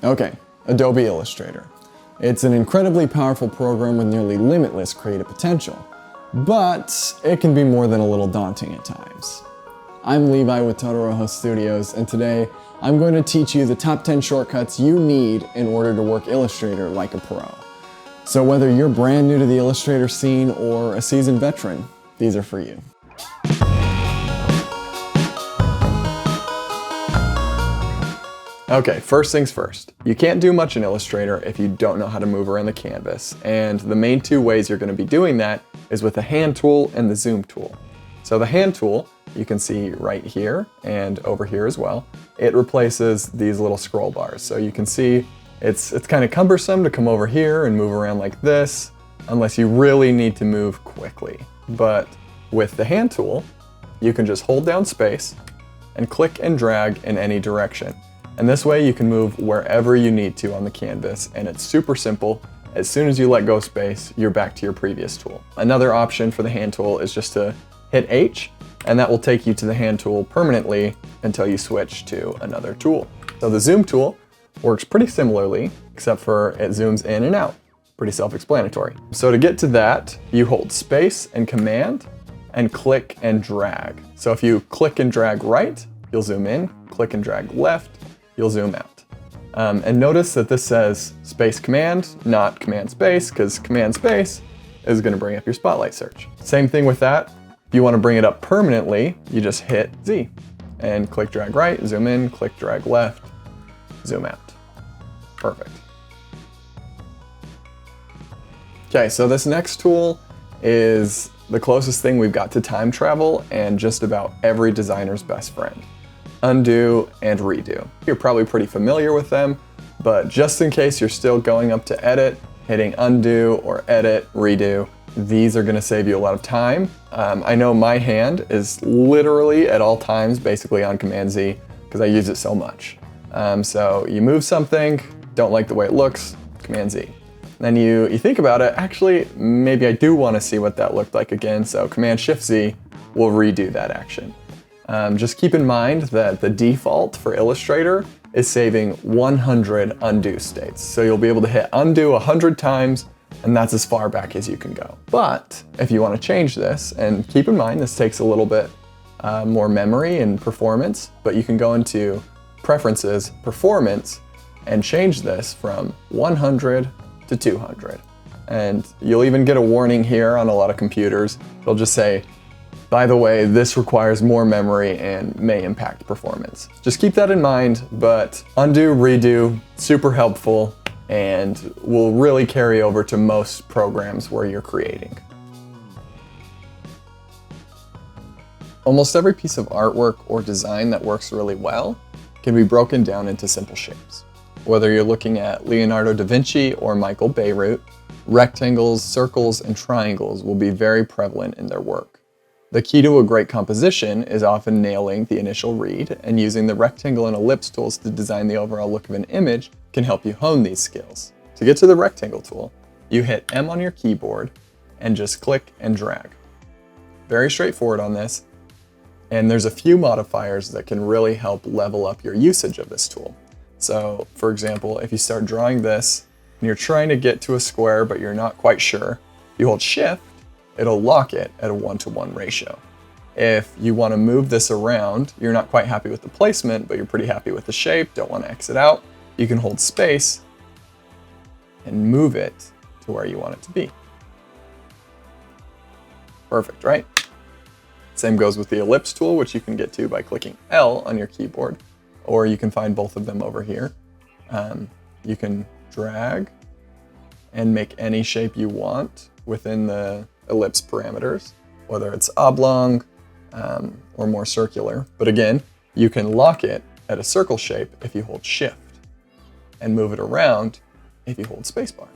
Okay, Adobe Illustrator. It's an incredibly powerful program with nearly limitless creative potential, but it can be more than a little daunting at times. I'm Levi with Totoroho Studios, and today I'm going to teach you the top 10 shortcuts you need in order to work Illustrator like a pro. So whether you're brand new to the Illustrator scene or a seasoned veteran, these are for you. Okay, first things first. You can't do much in Illustrator if you don't know how to move around the canvas, and the main two ways you're going to be doing that is with the hand tool and the zoom tool. So the hand tool, you can see right here and over here as well. It replaces these little scroll bars. So you can see it's kind of cumbersome to come over here and move around like this unless you really need to move quickly. But with the hand tool, you can just hold down space and click and drag in any direction. And this way you can move wherever you need to on the canvas, and it's super simple. As soon as you let go space, you're back to your previous tool. Another option for the hand tool is just to hit H, and that will take you to the hand tool permanently until you switch to another tool. So the zoom tool works pretty similarly, except for it zooms in and out. Pretty self-explanatory. So to get to that, you hold space and command and click and drag. So if you click and drag right, you'll zoom in, click and drag left, you'll zoom out. And notice that this says space command, not command space, because command space is going to bring up your spotlight search. Same thing with that. If you want to bring it up permanently, you just hit Z and click drag right, zoom in, click drag left, zoom out. Perfect. Okay, so this next tool is the closest thing we've got to time travel and just about every designer's best friend. Undo and redo. You're probably pretty familiar with them, but just in case you're still going up to edit, hitting undo or edit, redo, these are gonna save you a lot of time. I know my hand is literally at all times basically on Command Z because I use it so much. So you move something, don't like the way it looks, Command Z. Then you think about it, actually, maybe I do wanna see what that looked like again, so Command Shift Z will redo that action. Just keep in mind that the default for Illustrator is saving 100 undo states. So you'll be able to hit undo 100 times, and that's as far back as you can go. But if you want to change this, and keep in mind this takes a little bit more memory and performance, but you can go into Preferences, Performance, and change this from 100 to 200. And you'll even get a warning here on a lot of computers. It'll just say, by the way, this requires more memory and may impact performance. Just keep that in mind, but undo, redo, super helpful, and will really carry over to most programs where you're creating. Almost every piece of artwork or design that works really well can be broken down into simple shapes. Whether you're looking at Leonardo da Vinci or Michael Beirut, rectangles, circles, and triangles will be very prevalent in their work. The key to a great composition is often nailing the initial read, and using the rectangle and ellipse tools to design the overall look of an image can help you hone these skills. To get to the rectangle tool, you hit M on your keyboard and just click and drag. Very straightforward on this, and there's a few modifiers that can really help level up your usage of this tool. So, for example, if you start drawing this and you're trying to get to a square but you're not quite sure, you hold Shift, it'll lock it at a 1-to-1 ratio. If you want to move this around, you're not quite happy with the placement, but you're pretty happy with the shape, don't want to exit out, you can hold space and move it to where you want it to be. Perfect, right? Same goes with the ellipse tool, which you can get to by clicking L on your keyboard, or you can find both of them over here. You can drag and make any shape you want within the ellipse parameters, whether it's oblong or more circular. But again, you can lock it at a circle shape if you hold Shift, and move it around if you hold spacebar.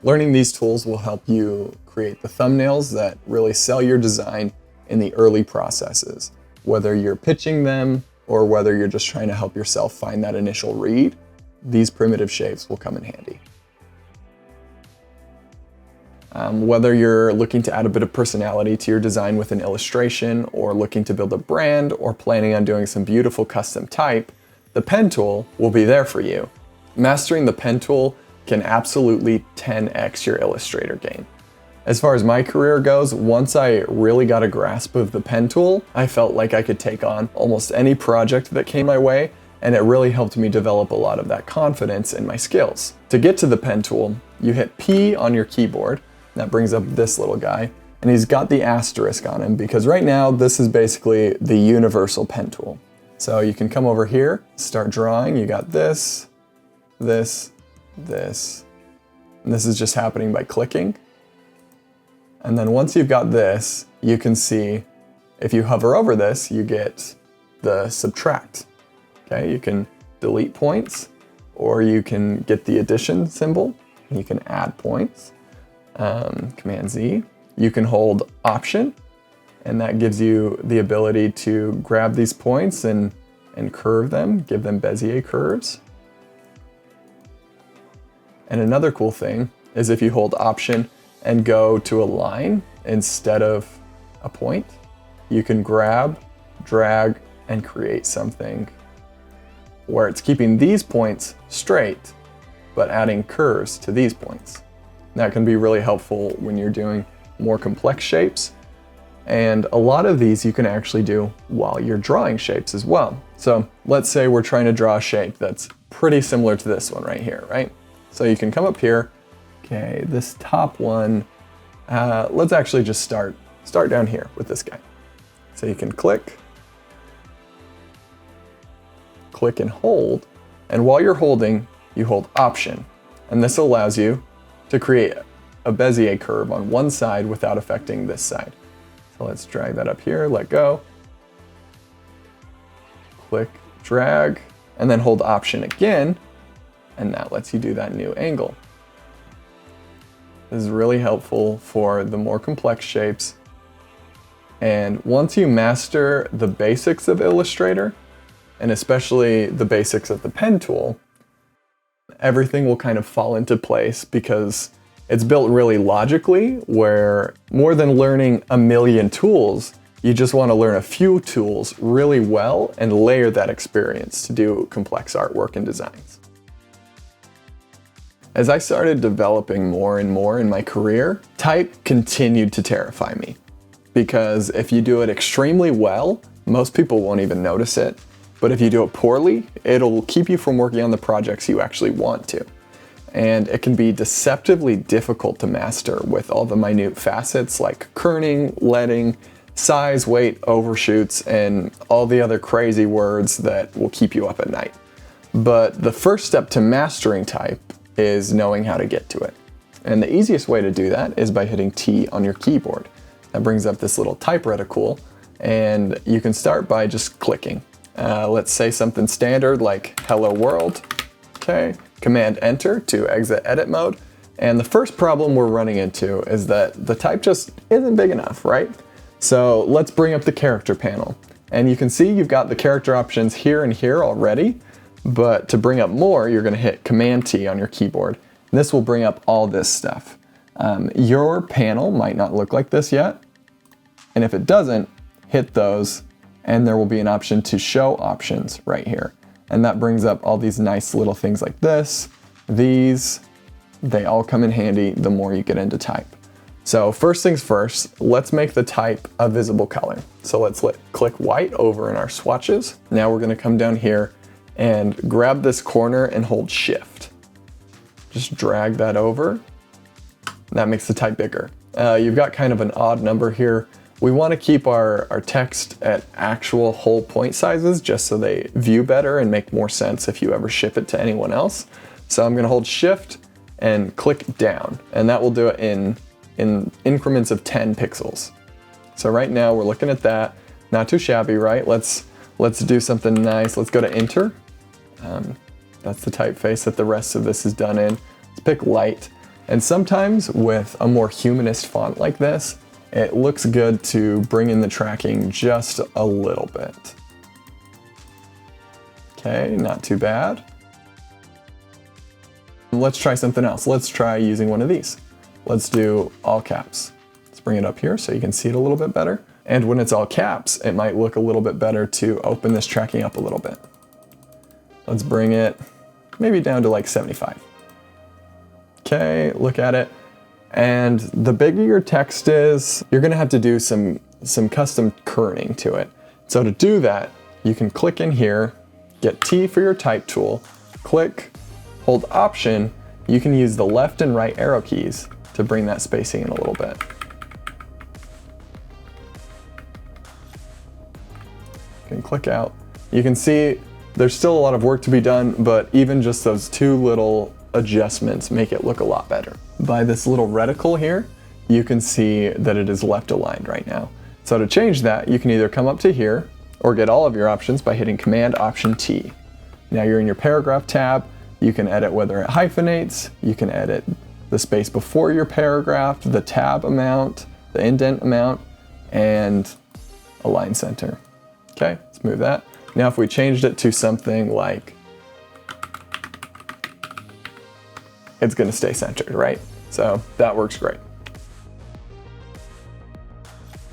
Learning these tools will help you create the thumbnails that really sell your design in the early processes. Whether you're pitching them or whether you're just trying to help yourself find that initial read, these primitive shapes will come in handy. Whether you're looking to add a bit of personality to your design with an illustration, or looking to build a brand, or planning on doing some beautiful custom type, the pen tool will be there for you. Mastering the pen tool can absolutely 10x your Illustrator game. As far as my career goes, once I really got a grasp of the pen tool, I felt like I could take on almost any project that came my way, and it really helped me develop a lot of that confidence in my skills. To get to the pen tool, you hit P on your keyboard. That brings up this little guy, and he's got the asterisk on him because right now this is basically the universal pen tool. So you can come over here, start drawing. You got this, this, this, and this is just happening by clicking. And then once you've got this, you can see if you hover over this, you get the subtract. Okay, you can delete points, or you can get the addition symbol. You can add points. Command Z. You can hold Option, and that gives you the ability to grab these points and curve them, give them Bezier curves. And another cool thing is if you hold Option and go to a line instead of a point, you can grab, drag, and create something where it's keeping these points straight, but adding curves to these points. That can be really helpful when you're doing more complex shapes. And a lot of these you can actually do while you're drawing shapes as well. So let's say we're trying to draw a shape that's pretty similar to this one right here, right? So you can come up here. Okay, this top one, let's actually just start down here with this guy. So you can click and hold, and while you're holding, you hold Option, and this allows you to create a Bezier curve on one side without affecting this side. So let's drag that up here, let go, click, drag, and then hold Option again, and that lets you do that new angle. This is really helpful for the more complex shapes. And once you master the basics of Illustrator, and especially the basics of the pen tool, everything will kind of fall into place because it's built really logically, where more than learning a million tools, you just want to learn a few tools really well and layer that experience to do complex artwork and designs. As I started developing more and more in my career, type continued to terrify me. Because if you do it extremely well, most people won't even notice it. But if you do it poorly, it'll keep you from working on the projects you actually want to. And it can be deceptively difficult to master with all the minute facets like kerning, leading, size, weight, overshoots, and all the other crazy words that will keep you up at night. But the first step to mastering type is knowing how to get to it. And the easiest way to do that is by hitting T on your keyboard. That brings up this little type reticle, and you can start by just clicking. Let's say something standard like hello world. Okay, Command Enter to exit edit mode. And the first problem we're running into is that the type just isn't big enough, right? So let's bring up the character panel. And you can see you've got the character options here and here already. But to bring up more, you're going to hit Command T on your keyboard. And this will bring up all this stuff. Your panel might not look like this yet. And if it doesn't, hit those, and there will be an option to show options right here. And that brings up all these nice little things like this, these. They all come in handy the more you get into type. So first things first, let's make the type a visible color. So let's click white over in our swatches. Now we're going to come down here and grab this corner and hold Shift. Just drag that over. That makes the type bigger. You've got kind of an odd number here. We want to keep our text at actual whole point sizes just so they view better and make more sense if you ever ship it to anyone else. So I'm going to hold Shift and click down, and that will do it in increments of 10 pixels. So right now we're looking at that. Not too shabby, right? Let's do something nice. Let's go to Enter. That's the typeface that the rest of this is done in. Let's pick light. And sometimes with a more humanist font like this, it looks good to bring in the tracking just a little bit. Okay, not too bad. Let's try something else. Let's try using one of these. Let's do all caps. Let's bring it up here so you can see it a little bit better. And when it's all caps, it might look a little bit better to open this tracking up a little bit. Let's bring it maybe down to like 75. Okay, look at it. And the bigger your text is, you're gonna have to do some custom kerning to it. So to do that, you can click in here, get T for your type tool, click, hold Option. You can use the left and right arrow keys to bring that spacing in a little bit. You can click out. You can see there's still a lot of work to be done, but even just those two little adjustments make it look a lot better. By this little reticle here, you can see that it is left aligned right now. So to change that, you can either come up to here or get all of your options by hitting Command Option T. Now you're in your paragraph tab. You can edit whether it hyphenates, you can edit the space before your paragraph, the tab amount, the indent amount, and align center. Okay, let's move that. Now if we changed it to something like, it's gonna stay centered, right? So that works great.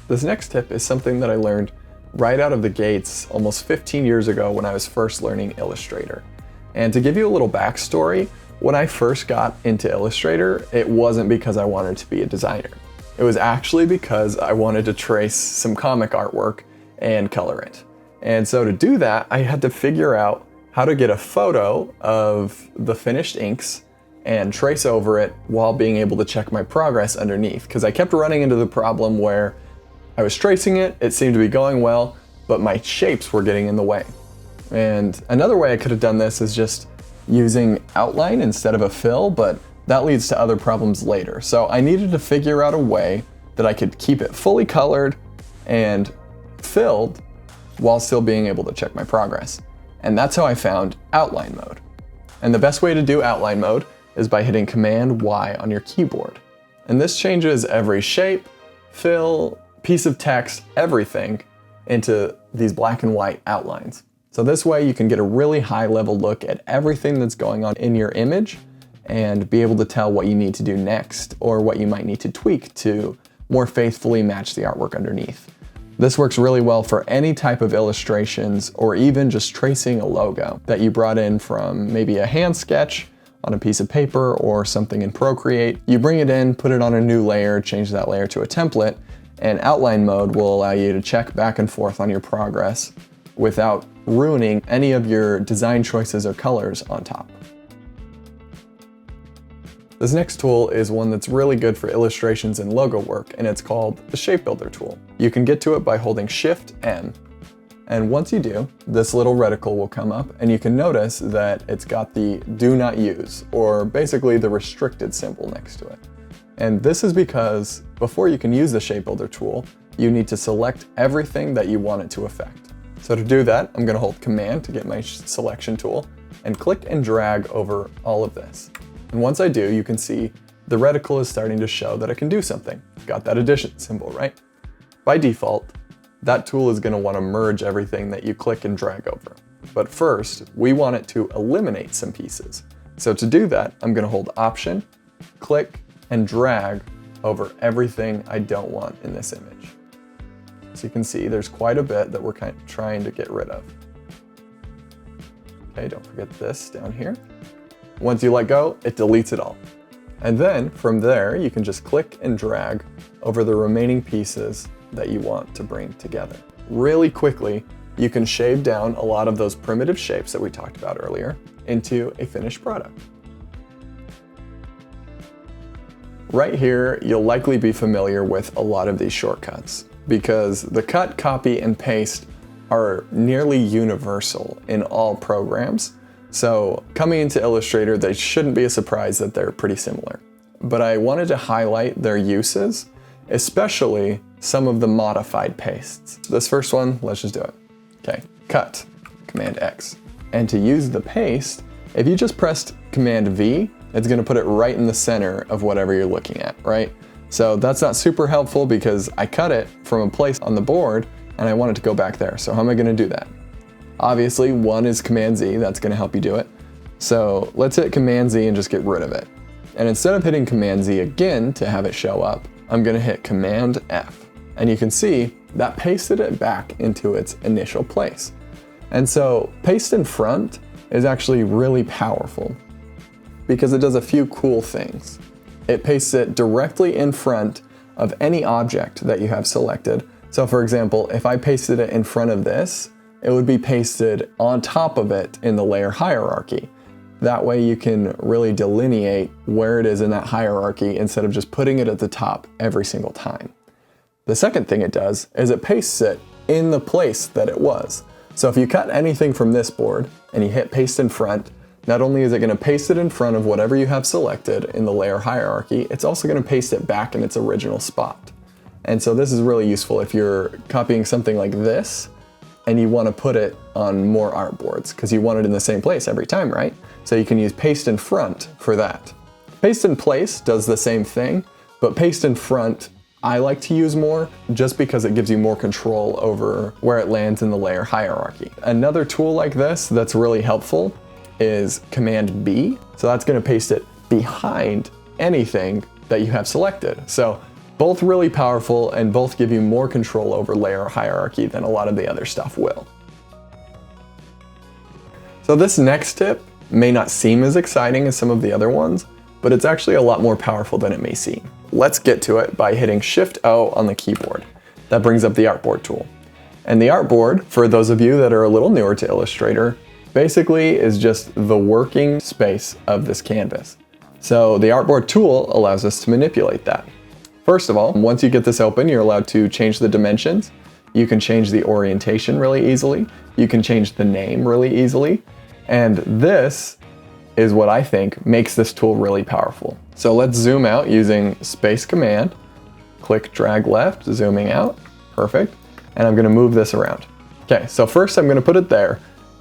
This next tip is something that I learned right out of the gates almost 15 years ago when I was first learning Illustrator. And to give you a little backstory, when I first got into Illustrator, it wasn't because I wanted to be a designer. It was actually because I wanted to trace some comic artwork and color it. And so to do that, I had to figure out how to get a photo of the finished inks and trace over it while being able to check my progress underneath. Because I kept running into the problem where I was tracing it, it seemed to be going well, but my shapes were getting in the way. And another way I could have done this is just using outline instead of a fill, but that leads to other problems later. So I needed to figure out a way that I could keep it fully colored and filled while still being able to check my progress. And that's how I found outline mode. And the best way to do outline mode is by hitting Command Y on your keyboard. And this changes every shape, fill, piece of text, everything into these black and white outlines. So this way you can get a really high level look at everything that's going on in your image and be able to tell what you need to do next or what you might need to tweak to more faithfully match the artwork underneath. This works really well for any type of illustrations or even just tracing a logo that you brought in from maybe a hand sketch on a piece of paper or something in Procreate. You bring it in, put it on a new layer, change that layer to a template, and outline mode will allow you to check back and forth on your progress without ruining any of your design choices or colors on top. This next tool is one that's really good for illustrations and logo work, and it's called the Shape Builder tool. You can get to it by holding Shift M. And once you do, this little reticle will come up and you can notice that it's got the Do Not Use, or basically the restricted symbol next to it. And this is because before you can use the Shape Builder tool, you need to select everything that you want it to affect. So to do that, I'm gonna hold Command to get my selection tool and click and drag over all of this. And once I do, you can see the reticle is starting to show that it can do something. Got that addition symbol, right? By default, that tool is gonna wanna merge everything that you click and drag over. But first, we want it to eliminate some pieces. So to do that, I'm gonna hold Option, click, and drag over everything I don't want in this image. So you can see there's quite a bit that we're kind of trying to get rid of. Okay, don't forget this down here. Once you let go, it deletes it all. And then from there, you can just click and drag over the remaining pieces that you want to bring together. Really quickly, you can shave down a lot of those primitive shapes that we talked about earlier into a finished product. Right here, you'll likely be familiar with a lot of these shortcuts because the cut, copy, and paste are nearly universal in all programs. So coming into Illustrator, they shouldn't be a surprise that they're pretty similar. But I wanted to highlight their uses, especially some of the modified pastes. This first one, let's just do it. Okay, cut, Command X. And to use the paste, if you just pressed Command V, it's gonna put it right in the center of whatever you're looking at, right? So that's not super helpful because I cut it from a place on the board and I want it to go back there. So how am I gonna do that? Obviously, one is Command Z, that's gonna help you do it. So let's hit Command Z and just get rid of it. And instead of hitting Command Z again to have it show up, I'm gonna hit Command F. And you can see that pasted it back into its initial place. And so paste in front is actually really powerful because it does a few cool things. It pastes it directly in front of any object that you have selected. So for example, if I pasted it in front of this, it would be pasted on top of it in the layer hierarchy. That way you can really delineate where it is in that hierarchy instead of just putting it at the top every single time. The second thing it does is it pastes it in the place that it was. So if you cut anything from this board and you hit paste in front, not only is it going to paste it in front of whatever you have selected in the layer hierarchy, it's also going to paste it back in its original spot. And so this is really useful if you're copying something like this and you want to put it on more artboards because you want it in the same place every time, right? So you can use paste in front for that. Paste in place does the same thing, but paste in front I like to use more just because it gives you more control over where it lands in the layer hierarchy. Another tool like this that's really helpful is Command B. So that's going to paste it behind anything that you have selected. So both really powerful and both give you more control over layer hierarchy than a lot of the other stuff will. So this next tip may not seem as exciting as some of the other ones, but it's actually a lot more powerful than it may seem. Let's get to it by hitting Shift-O on the keyboard. That brings up the Artboard tool. And the Artboard, for those of you that are a little newer to Illustrator, basically is just the working space of this canvas. So the Artboard tool allows us to manipulate that. First of all, once you get this open, you're allowed to change the dimensions. You can change the orientation really easily. You can change the name really easily. And this is what I think makes this tool really powerful. So let's zoom out using Space Command, click drag left, zooming out, perfect. And I'm gonna move this around. Okay, so first I'm gonna put it there.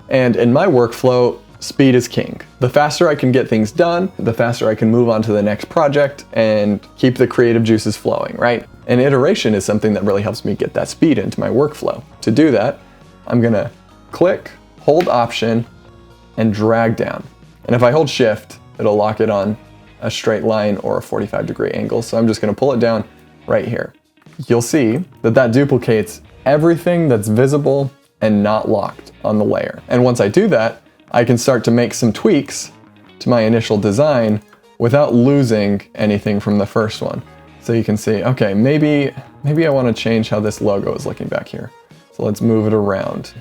And in my workflow, speed is king. The faster I can get things done, the faster I can move on to the next project and keep the creative juices flowing, right? And iteration is something that really helps me get that speed into my workflow. To do that, I'm gonna click, hold Option, and drag down. And if I hold Shift, it'll lock it on a straight line or a 45-degree angle. So I'm just gonna pull it down right here. You'll see that that duplicates everything that's visible and not locked on the layer. And once I do that, I can start to make some tweaks to my initial design without losing anything from the first one. So you can see, okay, maybe I wanna change how this logo is looking back here. So let's move it around.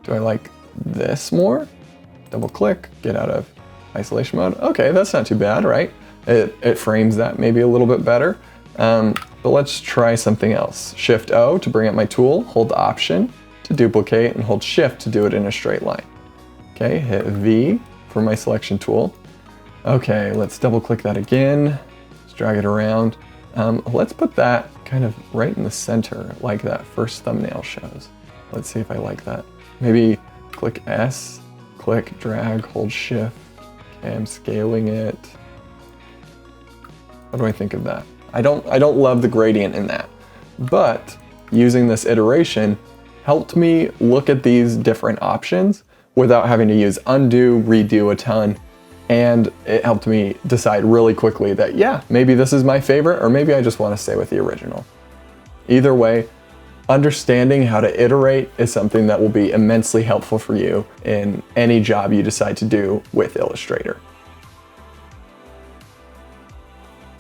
Do I like this more? Double click, get out of isolation mode. Okay, that's not too bad, right? It frames that maybe a little bit better. But let's try something else. Shift-O to bring up my tool, hold Option to duplicate, and hold Shift to do it in a straight line. Okay, hit V for my selection tool. Okay, let's double click that again. Let's drag it around. Let's put that kind of right in the center like that first thumbnail shows. Let's see if I like that. Maybe click S, click, drag, hold Shift. Okay, I'm scaling it. What do I think of that? I don't love the gradient in that, but using this iteration helped me look at these different options without having to use undo, redo a ton, and it helped me decide really quickly that, yeah, maybe this is my favorite, or maybe I just want to stay with the original. Either way, understanding how to iterate is something that will be immensely helpful for you in any job you decide to do with Illustrator.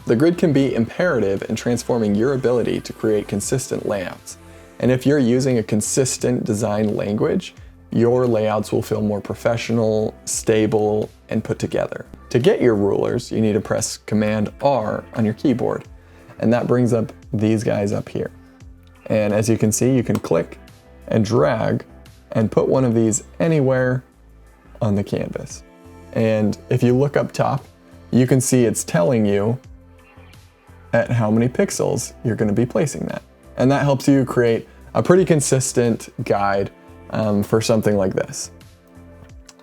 The grid can be imperative in transforming your ability to create consistent layouts. And if you're using a consistent design language, your layouts will feel more professional, stable, and put together. To get your rulers, you need to press Command R on your keyboard, and that brings up these guys up here. And as you can see, you can click and drag and put one of these anywhere on the canvas. And if you look up top, you can see it's telling you at how many pixels you're going to be placing that. And that helps you create a pretty consistent guide for something like this.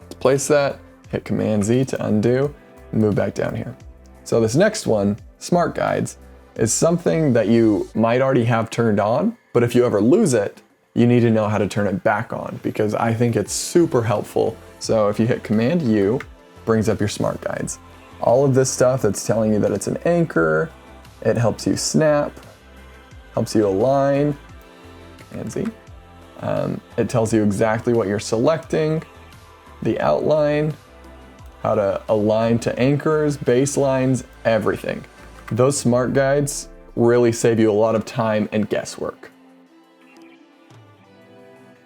Let's place that, hit Command Z to undo, and move back down here. So this next one, Smart Guides, is something that you might already have turned on, but if you ever lose it, you need to know how to turn it back on because I think it's super helpful. So if you hit Command U, brings up your Smart Guides. All of this stuff that's telling you that it's an anchor, it helps you snap, helps you align, Command Z. It tells you exactly what you're selecting, the outline, how to align to anchors, baselines, everything. Those smart guides really save you a lot of time and guesswork.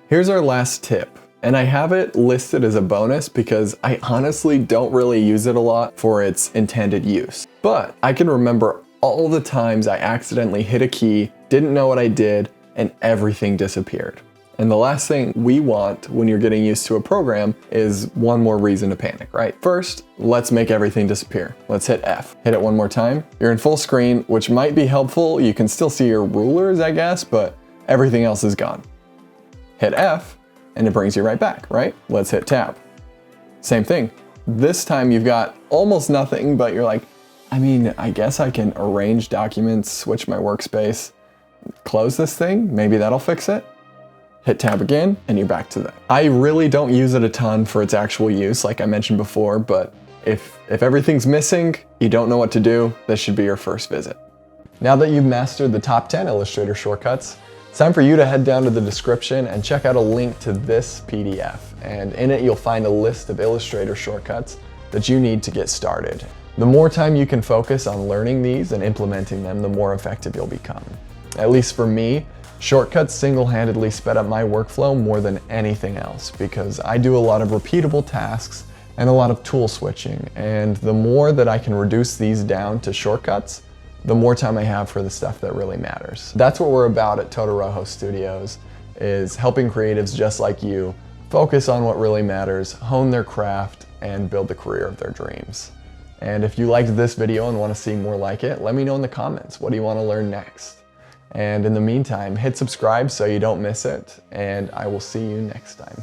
Here's our last tip, and I have it listed as a bonus because I honestly don't really use it a lot for its intended use. But I can remember all the times I accidentally hit a key, didn't know what I did, and everything disappeared. And the last thing we want when you're getting used to a program is one more reason to panic, right? First, let's make everything disappear. Let's hit F. Hit it one more time. You're in full screen, which might be helpful. You can still see your rulers, I guess, but everything else is gone. Hit F, and it brings you right back, right? Let's hit Tab. Same thing. This time you've got almost nothing, but you're like, I guess I can arrange documents, switch my workspace, close this thing, maybe that'll fix it. Hit Tab again, and you're back to that. I really don't use it a ton for its actual use, like I mentioned before, but if everything's missing, you don't know what to do, this should be your first visit. Now that you've mastered the top 10 Illustrator shortcuts, it's time for you to head down to the description and check out a link to this PDF. And in it, you'll find a list of Illustrator shortcuts that you need to get started. The more time you can focus on learning these and implementing them, the more effective you'll become. At least for me, shortcuts single-handedly sped up my workflow more than anything else because I do a lot of repeatable tasks and a lot of tool switching. And the more that I can reduce these down to shortcuts, the more time I have for the stuff that really matters. That's what we're about at Totoroho Studios, is helping creatives just like you focus on what really matters, hone their craft, and build the career of their dreams. And if you liked this video and want to see more like it, let me know in the comments. What do you want to learn next? And in the meantime, hit subscribe so you don't miss it, and I will see you next time.